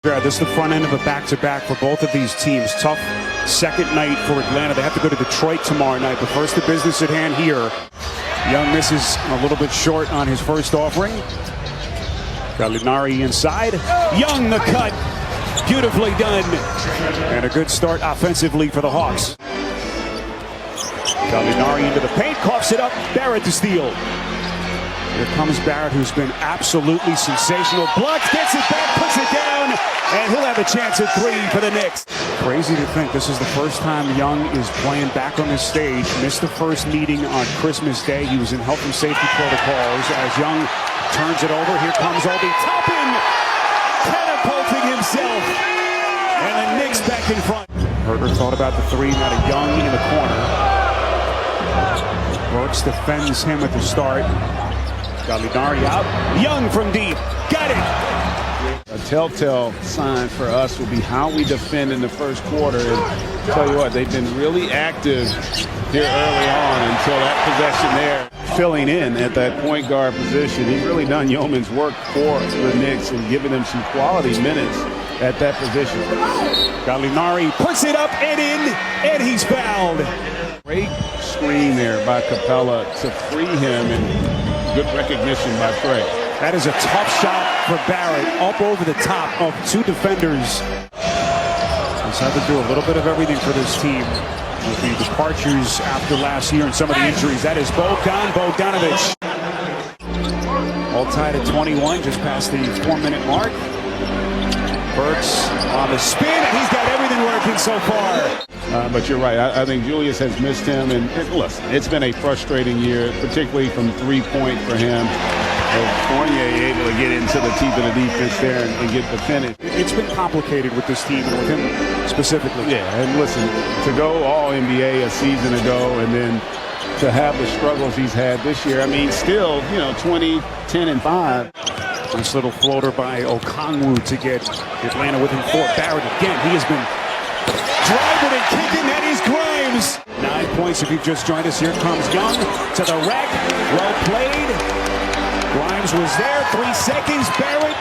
Yeah, this is the front end of a back-to-back for both of these teams. Tough second night for Atlanta. They have to go to Detroit tomorrow night, but first the business at hand here. Young misses a little bit short on his first offering. Gallinari inside. Young the cut. Beautifully done. And a good start offensively for the Hawks. Gallinari into the paint, coughs it up. Barrett to steal. Here comes Barrett, who's been absolutely sensational. Blocks, gets it back, puts it down, and he'll have a chance at three for the Knicks. Crazy to think this is the first time Young is playing back on this stage. Missed the first meeting on Christmas Day. He was in health and safety protocols. As Young turns it over, here comes Obi Toppin, catapulting himself, and the Knicks back in front. Herter thought about the three, now to Young in the corner. Burks defends him at the start. Gallinari out. Young from deep. Got it. A telltale sign for us will be how we defend in the first quarter. And tell you what, they've been really active here early on until that possession there. Filling in at that point guard position. He's really done yeoman's work for the Knicks and giving them some quality minutes at that position. Gallinari puts it up and in, and he's fouled. Great screen there by Capella to free him, and good recognition by Trey. That is a tough shot for Barrett, up over the top of two defenders. He's had to do a little bit of everything for this team with the departures after last year and some of the injuries. That is Bogdanovich. All tied at 21, just past the 4-minute mark. Burks on the spin, and he's got everything working so far. But you're right. I think Julius has missed him. And listen, it's been a frustrating year, particularly from three-point for him. Fournier able to get into the teeth of the defense there and get the finish. It's been complicated with this team and with him specifically. Yeah, and listen, to go all NBA a season ago and then to have the struggles he's had this year, I mean, still, 20, 10, and 5. Nice little floater by Okongwu to get Atlanta within 4. Barrett again. He has been driving and kicking. That is Grimes. 9 points if you've just joined us. Here comes Young to the rack. Well played. Grimes was there. 3 seconds. Barrett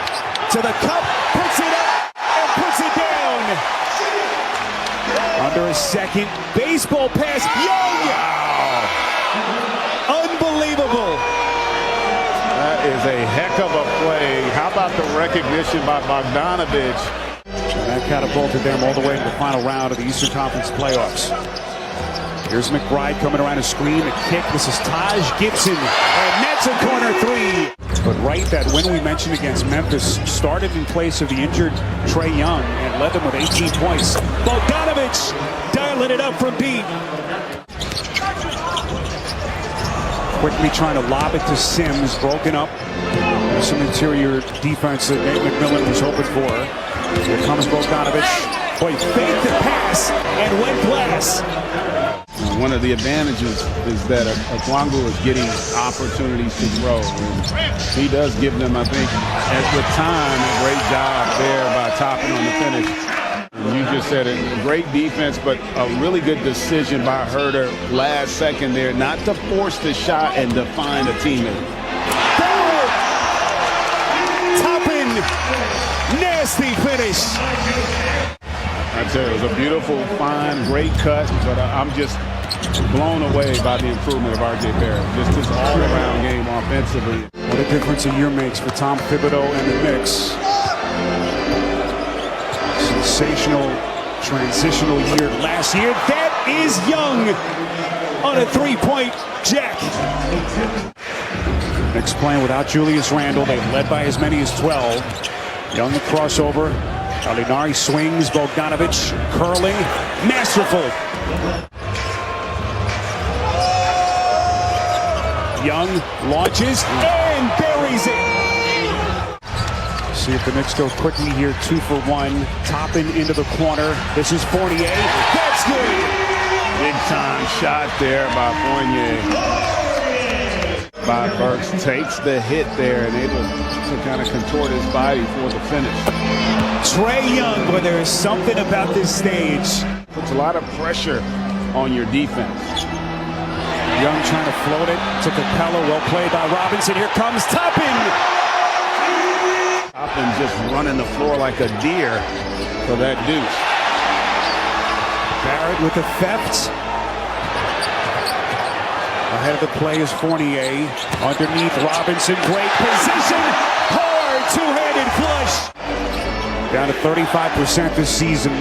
to the cup. Puts it up and puts it down. Under a second. Baseball pass. Young. Wow. Unbelievable. That is a heck of a play. How about the recognition by Bogdanovich? That catapulted them all the way to the final round of the Eastern Conference playoffs. Here's McBride coming around a screen, a kick. This is Taj Gibson, and that's a corner three. But right, that win we mentioned against Memphis started in place of the injured Trae Young and led them with 18 points. Bogdanovich dialing it up from deep. Quickly trying to lob it to Sims, broken up. There's some interior defense that Nate McMillan was hoping for. Here comes Bogdanovich. Boy, faked the pass and went glass. One of the advantages is that Okongwu is getting opportunities to throw. And he does give them, I think, with time, a great job there by Toppin on the finish. And you just said it, great defense, but a really good decision by Herter last second there, not to force the shot and to find a teammate. Toppin, nasty finish. I tell you, it was a beautiful, fine, great cut, but I'm just blown away by the improvement of R.J. Barrett. Just this all-around game offensively. What a difference a year makes for Tom Thibodeau and the Knicks. Sensational transitional year last year. That is Young on a three-point jack. Knicks playing without Julius Randle. They led by as many as 12. Young the crossover. Gallinari swings. Bogdanovich curling. Masterful. Young launches and buries it. See if the Knicks go quickly here. 2 for 1. Toppin into the corner. This is Fournier. That's good. Big time shot there by Fournier. By Burks takes the hit there and able to kind of contort his body for the finish. Trae Young, but there is something about this stage. Puts a lot of pressure on your defense. Young trying to float it to Capella. Well played by Robinson. Here comes Toppin. Up and just running the floor like a deer for that deuce. Barrett with the theft. Ahead of the play is Fournier. Underneath Robinson, great position. Hard two-handed flush. Down to 35% this season.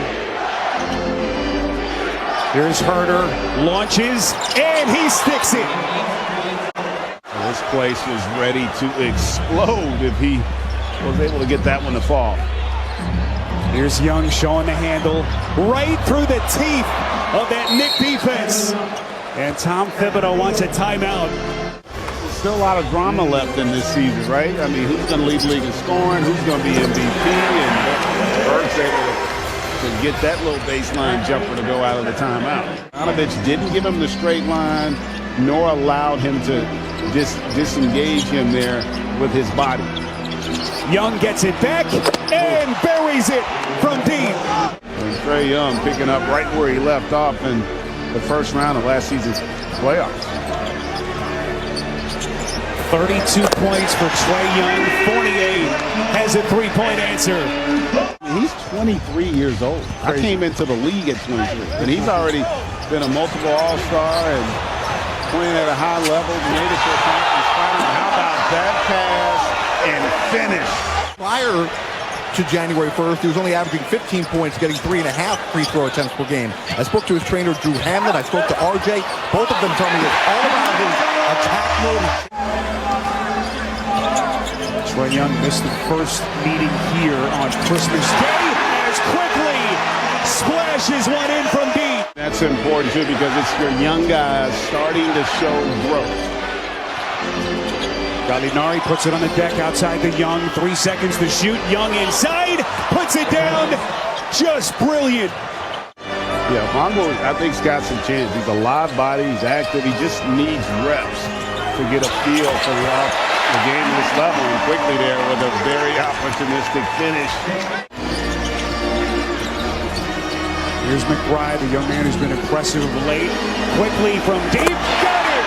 Here's Herder, launches, and he sticks it. This place was ready to explode if he was able to get that one to fall. Here's Young showing the handle right through the teeth of that Knicks defense. And Tom Thibodeau wants a timeout. There's still a lot of drama left in this season, right? I mean, who's going to lead the league in scoring? Who's going to be MVP? And Burke's able to get that little baseline jumper to go out of the timeout. Bogdanovich didn't give him the straight line, nor allowed him to disengage him there with his body. Young gets it back and buries it from deep. And Trae Young picking up right where he left off in the first round of last season's playoffs. 32 points for Trae Young. Fournier has a three-point answer. He's 23 years old. I came into the league at 23, and he's already been a multiple All-Star and playing at a high level, made it to a conference final. How about that pass and finish? Prior to January 1st, he was only averaging 15 points, getting 3.5 free throw attempts per game. I spoke to his trainer, Drew Hamlin. I spoke to RJ. Both of them told me it's all about his attack mode. Trae Young missed the first meeting here on Christmas Day as quickly splashes one in from deep. That's important, too, because it's your young guys starting to show growth. Gallinari puts it on the deck outside the Young. 3 seconds to shoot. Young inside. Puts it down. Just brilliant. Yeah, Mongo, I think, has got some chance. He's a live body. He's active. He just needs reps to get a feel for the game at this level. And quickly there with a very opportunistic finish. Here's McBride, the young man who's been impressive of late. Quickly from deep. Got it!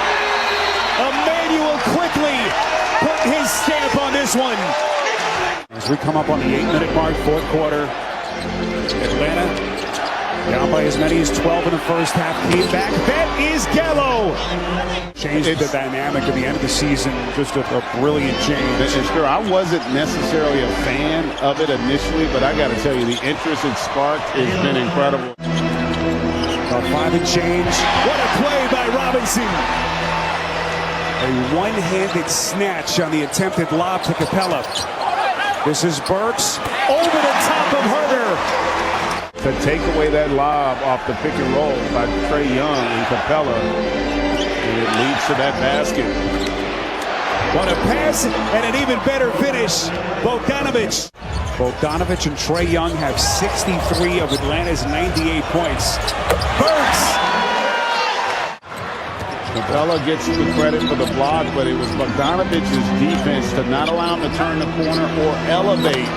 Emmanuel quickly put his stamp on this one. As we come up on the 8-minute mark, fourth quarter, Atlanta down by as many as 12 in the first half. Came back. That is Gallo. Changed the dynamic at the end of the season. Just a brilliant change. And sure, I wasn't necessarily a fan of it initially, but I got to tell you, the interest it sparked has been incredible. About 5 and change. What a play by Robinson. A one-handed snatch on the attempted lob to Capella. This is Burks over the top of Herder. To take away that lob off the pick and roll by Trae Young and Capella, and it leads to that basket. What a pass and an even better finish. Bogdanovich and Trae Young have 63 of Atlanta's 98 points. Burks. Capella gets the credit for the block, but it was Bogdanovich's defense to not allow him to turn the corner or elevate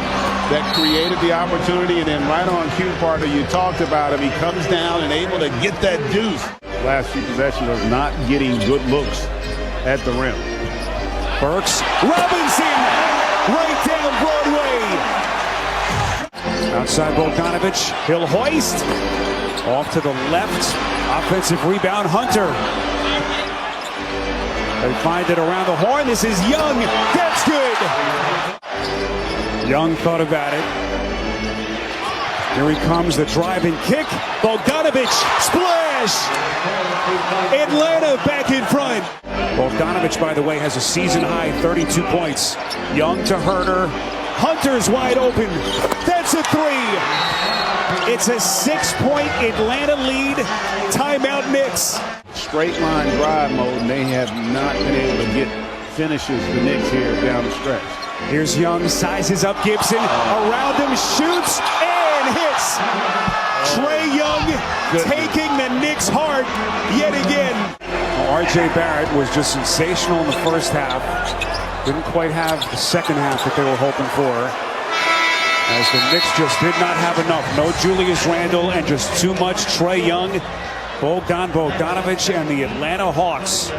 that created the opportunity. And then right on cue, Parker, you talked about him. He comes down and able to get that deuce. Last few possessions of not getting good looks at the rim. Burks. Robinson right down Broadway. Outside Bogdanovich. He'll hoist. Off to the left. Offensive rebound. Hunter. They find it around the horn. This is Young. That's good. Young thought about it. Here he comes, the drive and kick. Bogdanovich, splash! Atlanta back in front. Bogdanovich, by the way, has a season-high 32 points. Young to Herder. Hunter's wide open. That's a three. It's a 6-point Atlanta lead. Timeout Knicks. Straight line drive mode, and they have not been able to get finishes, the Knicks here down the stretch. Here's Young, sizes up Gibson, around him, shoots, and hits. Trae Young taking the Knicks' heart yet again. RJ Barrett was just sensational in the first half. Didn't quite have the second half that they were hoping for, as the Knicks just did not have enough. No Julius Randle and just too much Trae Young. Bogdanovich and the Atlanta Hawks